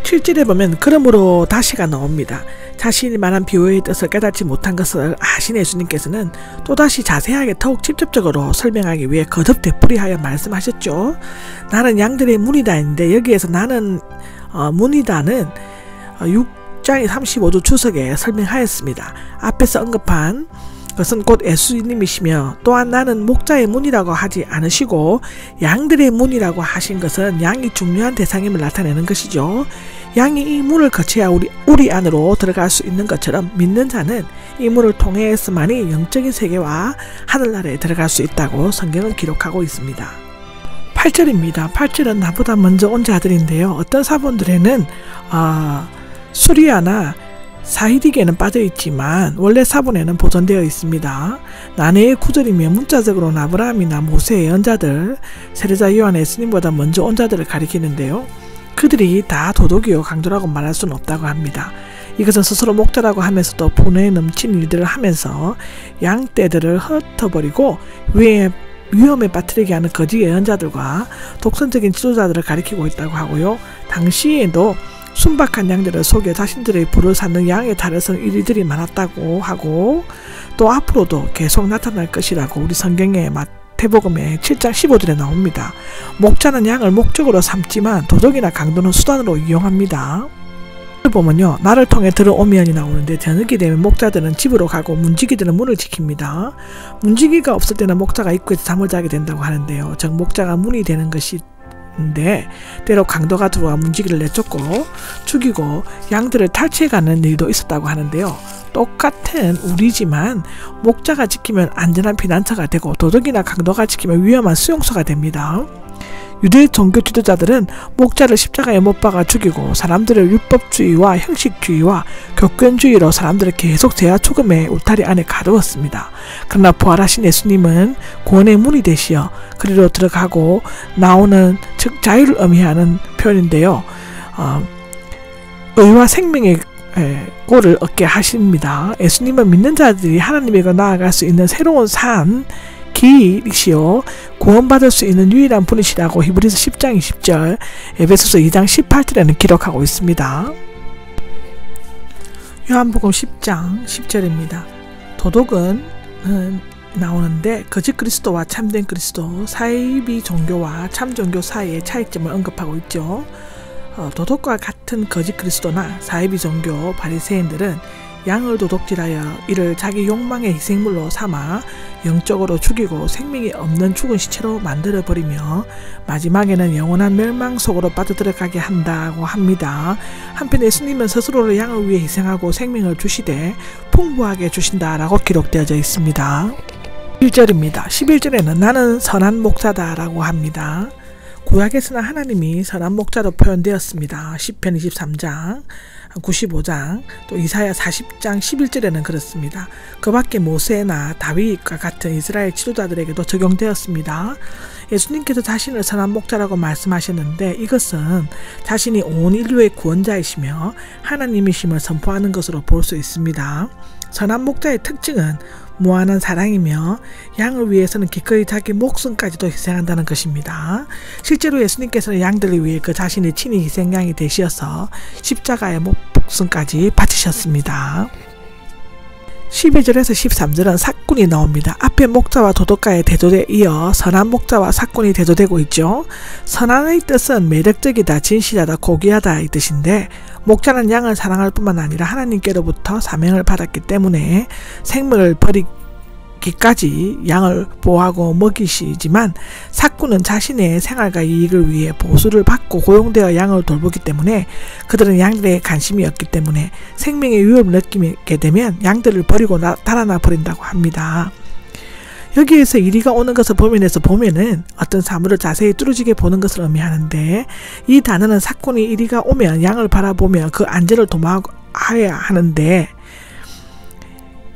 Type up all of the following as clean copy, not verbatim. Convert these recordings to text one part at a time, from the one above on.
7절에 보면 그러므로 다시가 나옵니다. 자신이 말한 비유의 뜻을 깨닫지 못한 것을 아신 예수님께서는 또다시 자세하게 더욱 직접적으로 설명하기 위해 거듭 되풀이하여 말씀하셨죠. 나는 양들의 문이다 인데 여기에서 나는 문이다는 6장 35절 주석에 설명하였습니다. 앞에서 언급한 것은 곧 예수님이시며 또한 나는 목자의 문이라고 하지 않으시고 양들의 문이라고 하신 것은 양이 중요한 대상임을 나타내는 것이죠. 양이 이 문을 거쳐야 우리 안으로 들어갈 수 있는 것처럼 믿는 자는 이 문을 통해서만이 영적인 세계와 하늘나라에 들어갈 수 있다고 성경은 기록하고 있습니다. 8절입니다. 8절은 나보다 먼저 온 자들인데요. 어떤 사본들에는 수리아나 사이딕에는 빠져있지만 원래 사본에는 보존되어 있습니다. 난해의 9절이며 문자적으로는 아브라함이나 모세의 연자들, 세례자 요한 예수님보다 먼저 온 자들을 가리키는데요. 그들이 다 도덕이요 강도라고 말할 수는 없다고 합니다. 이것은 스스로 목자라고 하면서도 분에 넘친 일들을 하면서 양떼들을 흩어버리고 위험에 빠뜨리게 하는 거짓 예언자들과 독선적인 지도자들을 가리키고 있다고 하고요. 당시에도 순박한 양들을 속여 자신들의 부를 삼는 양에 달해서 이리들이 많았다고 하고 또 앞으로도 계속 나타날 것이라고 우리 성경의 마태복음의 7장 15절에 나옵니다. 목자는 양을 목적으로 삼지만 도덕이나 강도는 수단으로 이용합니다. 보면요, 나를 통해 들어오면이 나오는데 저녁이 되면 목자들은 집으로 가고 문지기들은 문을 지킵니다. 문지기가 없을 때는 목자가 입구에서 잠을 자게 된다고 하는데요. 즉 목자가 문이 되는 것이 인데 때로 강도가 들어와 문지기를 내쫓고 죽이고 양들을 탈취해가는 일도 있었다고 하는데요. 똑같은 우리지만 목자가 지키면 안전한 피난처가 되고 도덕이나 강도가 지키면 위험한 수용소가 됩니다. 유대 종교 지도자들은 목자를 십자가에 못 박아 죽이고 사람들을 율법주의와 형식주의와 교권주의로 사람들을 계속 죄와 죽음의 울타리 안에 가두었습니다. 그러나 부활하신 예수님은 구원의 문이 되시어 그리로 들어가고 나오는 즉 자유를 의미하는 표현인데요. 의와 생명의 꼴을 얻게 하십니다. 예수님은 믿는 자들이 하나님에게 나아갈 수 있는 새로운 산 길이시오 구원받을 수 있는 유일한 분이시라고 히브리서 10장 20절 에베소서 2장 18절에는 기록하고 있습니다. 요한복음 10장 10절입니다. 도덕은 나오는데 거짓 그리스도와 참된 그리스도, 사이비 종교와 참 종교 사이의 차이점을 언급하고 있죠. 도덕과 같은 거짓 그리스도나 사이비 종교 바리새인들은 양을 도둑질하여 이를 자기 욕망의 희생물로 삼아 영적으로 죽이고 생명이 없는 죽은 시체로 만들어버리며 마지막에는 영원한 멸망 속으로 빠져들어가게 한다고 합니다. 한편 예수님은 스스로를 양을 위해 희생하고 생명을 주시되 풍부하게 주신다라고 기록되어져 있습니다. 1절입니다. 11절에는 나는 선한 목자다 라고 합니다. 구약에서는 하나님이 선한 목자로 표현되었습니다. 시편 23장 95장 또 이사야 40장 11절에는 그렇습니다. 그 밖에 모세나 다윗과 같은 이스라엘 지도자들에게도 적용되었습니다. 예수님께서 자신을 선한 목자라고 말씀하셨는데 이것은 자신이 온 인류의 구원자이시며 하나님이심을 선포하는 것으로 볼 수 있습니다. 선한 목자의 특징은 무한한 사랑이며 양을 위해서는 기꺼이 자기 목숨까지도 희생한다는 것입니다. 실제로 예수님께서는 양들을 위해 그 자신이 친히 희생양이 되시어서 십자가의 목숨까지 바치셨습니다. 12절에서 13절은 사꾼이 나옵니다. 앞에 목자와 도덕가의 대조에 이어 선한 목자와 사꾼이 대조되고 있죠. 선한의 뜻은 매력적이다, 진실하다, 고귀하다 이 뜻인데 목자는 양을 사랑할 뿐만 아니라 하나님께로부터 사명을 받았기 때문에 생명을 버리기까지 양을 보호하고 먹이시지만 사꾼은 자신의 생활과 이익을 위해 보수를 받고 고용되어 양을 돌보기 때문에 그들은 양들에 관심이 없기 때문에 생명의 위협을 느끼게 되면 양들을 버리고 달아나 버린다고 합니다. 여기에서 이리가 오는 것을 보면에서 보면은 어떤 사물을 자세히 뚫어지게 보는 것을 의미하는데 이 단어는 사꾼이 이리가 오면 양을 바라보며 그 안전을 도모해야 하는데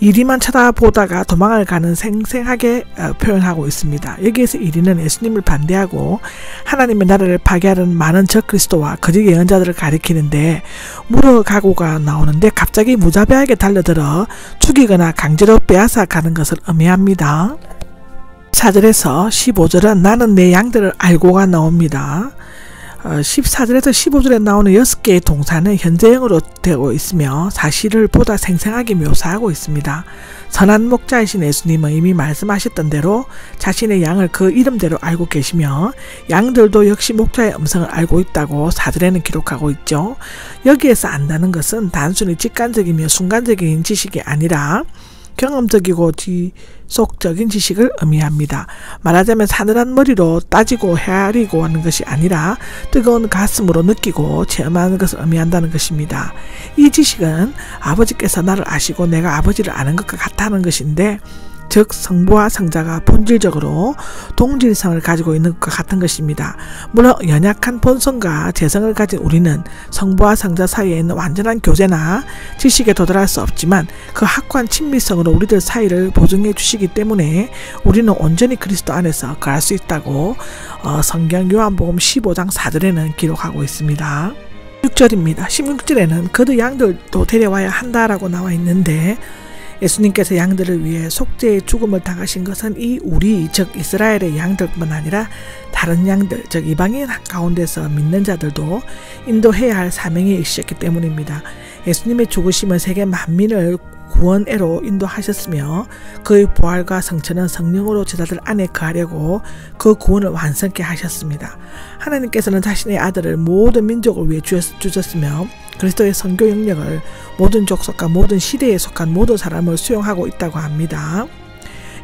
이리만 쳐다보다가 도망을 가는 생생하게 표현하고 있습니다. 여기에서 이리는 예수님을 반대하고 하나님의 나라를 파괴하는 많은 적그리스도와 거짓 예언자들을 가리키는데 물어가고가 나오는데 갑자기 무자비하게 달려들어 죽이거나 강제로 빼앗아 가는 것을 의미합니다. 4절에서 15절은 나는 내 양들을 알고가 나옵니다. 14절에서 15절에 나오는 6개의 동사는 현재형으로 되고 있으며 사실을 보다 생생하게 묘사하고 있습니다. 선한 목자이신 예수님은 이미 말씀하셨던 대로 자신의 양을 그 이름대로 알고 계시며 양들도 역시 목자의 음성을 알고 있다고 사절에는 기록하고 있죠. 여기에서 안다는 것은 단순히 직관적이며 순간적인 지식이 아니라 경험적이고 지속적인 지식을 의미합니다. 말하자면 사늘한 머리로 따지고 헤아리고 하는 것이 아니라 뜨거운 가슴으로 느끼고 체험하는 것을 의미한다는 것입니다. 이 지식은 아버지께서 나를 아시고 내가 아버지를 아는 것과 같다는 것인데, 즉 성부와 성자가 본질적으로 동질성을 가지고 있는 것과 같은 것입니다. 물론 연약한 본성과 재성을 가진 우리는 성부와 성자 사이에 있는 완전한 교제나 지식에 도달할 수 없지만 그 확고한 친밀성으로 우리들 사이를 보증해 주시기 때문에 우리는 온전히 그리스도 안에서 거할 수 있다고 성경 요한복음 15장 4절에는 기록하고 있습니다. 6절입니다. 16절에는 그도 양들도 데려와야 한다라고 나와 있는데, 예수님께서 양들을 위해 속죄의 죽음을 당하신 것은 이 우리 즉 이스라엘의 양들뿐만 아니라 다른 양들 즉 이방인 가운데서 믿는 자들도 인도해야 할 사명이 있으셨기 때문입니다. 예수님의 죽으심은 세계 만민을 구원애로 인도하셨으며 그의 부활과 성천은 성령으로 제자들 안에 거하려고 그 구원을 완성케 하셨습니다. 하나님께서는 자신의 아들을 모든 민족을 위해 주셨으며 그리스도의 선교 영역을 모든 족속과 모든 시대에 속한 모든 사람을 수용하고 있다고 합니다.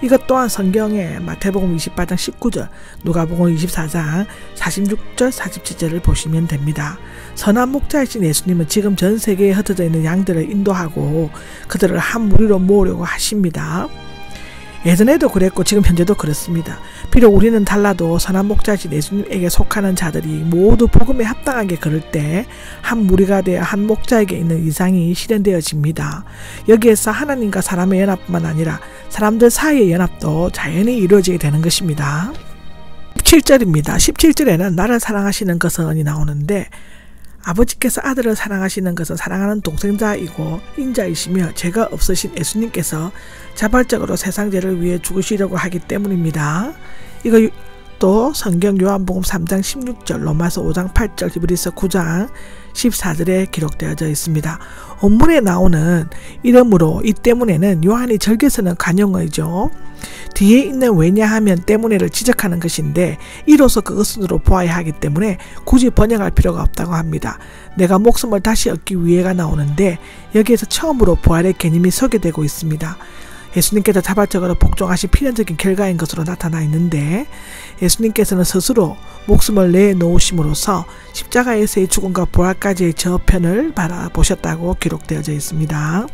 이것 또한 성경의 마태복음 28장 19절, 누가복음 24장 46절, 47절을 보시면 됩니다. 선한 목자이신 예수님은 지금 전 세계에 흩어져 있는 양들을 인도하고 그들을 한 무리로 모으려고 하십니다. 예전에도 그랬고 지금 현재도 그렇습니다. 비록 우리는 달라도 선한 목자이신 예수님에게 속하는 자들이 모두 복음에 합당하게 걸을 때 한 무리가 되어 한 목자에게 있는 이상이 실현되어집니다. 여기에서 하나님과 사람의 연합뿐만 아니라 사람들 사이의 연합도 자연히 이루어지게 되는 것입니다. 17절입니다. 17절에는 나를 사랑하시는 것은이 나오는데, 아버지께서 아들을 사랑하시는 것은 사랑하는 동생자이고 인자이시며 죄가 없으신 예수님께서 자발적으로 세상 죄를 위해 죽으시려고 하기 때문입니다. 이거 또 성경 요한복음 3장 16절, 로마서 5장 8절, 히브리서 9장 14절에 기록되어져 있습니다. 원문에 나오는 이름으로 이 때문에는 요한이 절개서는 관용어이죠. 뒤에 있는 왜냐하면 때문에를 지적하는 것인데 이로써 그것으로 보아야 하기 때문에 굳이 번역할 필요가 없다고 합니다. 내가 목숨을 다시 얻기 위해가 나오는데 여기에서 처음으로 부활의 개념이 소개되고 있습니다. 예수님께서 자발적으로 복종하신 필연적인 결과인 것으로 나타나 있는데, 예수님께서는 스스로 목숨을 내놓으심으로써 십자가에서의 죽음과 부활까지의 저편을 바라보셨다고 기록되어져 있습니다.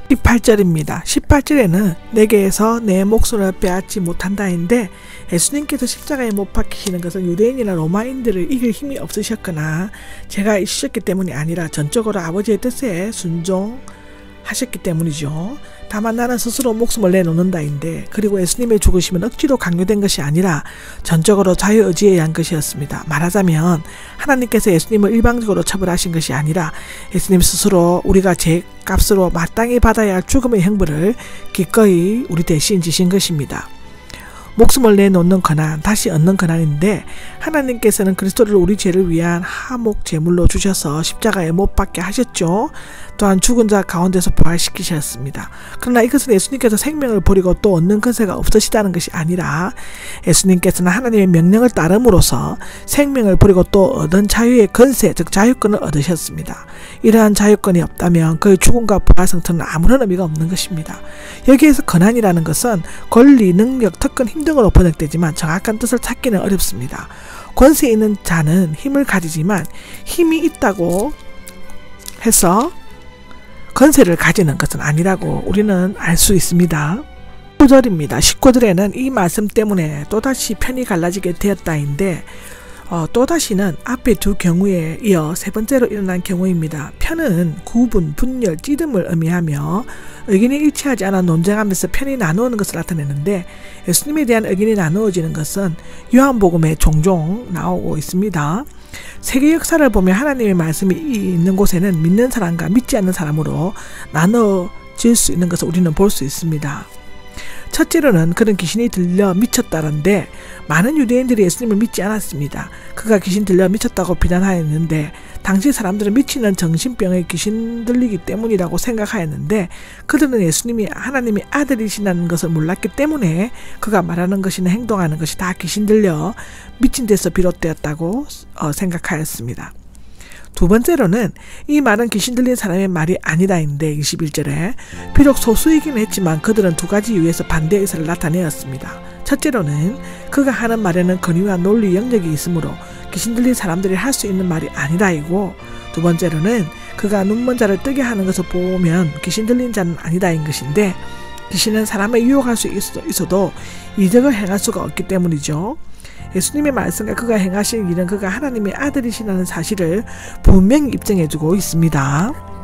18절입니다. 18절에는 내게에서 내 목숨을 빼앗지 못한다인데, 예수님께서 십자가에 못 박히시는 것은 유대인이나 로마인들을 이길 힘이 없으셨거나 죄가 있으셨기 때문이 아니라 전적으로 아버지의 뜻에 순종하셨기 때문이죠. 다만 나는 스스로 목숨을 내놓는다인데, 그리고 예수님의 죽으심은 억지로 강요된 것이 아니라 전적으로 자유의지에 의한 것이었습니다. 말하자면 하나님께서 예수님을 일방적으로 처벌하신 것이 아니라 예수님 스스로 우리가 죄값으로 마땅히 받아야 할 죽음의 형벌을 기꺼이 우리 대신 지신 것입니다. 목숨을 내놓는 고난, 다시 얻는 고난인데, 하나님께서는 그리스도를 우리 죄를 위한 하목 제물로 주셔서 십자가에 못 박게 하셨죠. 또한 죽은 자 가운데서 부활시키셨습니다. 그러나 이것은 예수님께서 생명을 버리고 또 얻는 권세가 없으시다는 것이 아니라 예수님께서는 하나님의 명령을 따름으로써 생명을 버리고 또 얻은 자유의 권세, 즉 자유권을 얻으셨습니다. 이러한 자유권이 없다면 그의 죽음과 부활 성천은 아무런 의미가 없는 것입니다. 여기에서 고난이라는 것은 권리, 능력, 특권, 힘 등으로 번역되지만 정확한 뜻을 찾기는 어렵습니다. 권세 있는 자는 힘을 가지지만 힘이 있다고 해서 권세를 가지는 것은 아니라고 우리는 알 수 있습니다. 19절입니다. 19절에는 이 말씀 때문에 또다시 편이 갈라지게 되었다인데, 또다시는 앞에 두 경우에 이어 세 번째로 일어난 경우입니다. 편은 구분, 분열, 찌듦을 의미하며 의견이 일치하지 않아 논쟁하면서 편이 나누는 것을 나타내는데, 예수님에 대한 의견이 나누어지는 것은 요한복음에 종종 나오고 있습니다. 세계 역사를 보면 하나님의 말씀이 있는 곳에는 믿는 사람과 믿지 않는 사람으로 나눠질 수 있는 것을 우리는 볼 수 있습니다. 첫째로는 그는 귀신이 들려 미쳤다는데 많은 유대인들이 예수님을 믿지 않았습니다. 그가 귀신 들려 미쳤다고 비난하였는데 당시 사람들은 미치는 정신병에 귀신 들리기 때문이라고 생각하였는데 그들은 예수님이 하나님의 아들이시라는 것을 몰랐기 때문에 그가 말하는 것이나 행동하는 것이 다 귀신 들려 미친 데서 비롯되었다고 생각하였습니다. 두 번째로는 이 말은 귀신 들린 사람의 말이 아니다인데 21절에 비록 소수이긴 했지만 그들은 두 가지 이유에서 반대 의사를 나타내었습니다. 첫째로는 그가 하는 말에는 권위와 논리 영역이 있으므로 귀신 들린 사람들이 할 수 있는 말이 아니다이고, 두 번째로는 그가 눈먼 자를 뜨게 하는 것을 보면 귀신 들린 자는 아니다인 것인데 귀신은 사람을 유혹할 수 있어도 이적을 행할 수가 없기 때문이죠. 예수님의 말씀과 그가 행하신 일은 그가 하나님의 아들이시라는 사실을 분명히 입증해주고 있습니다.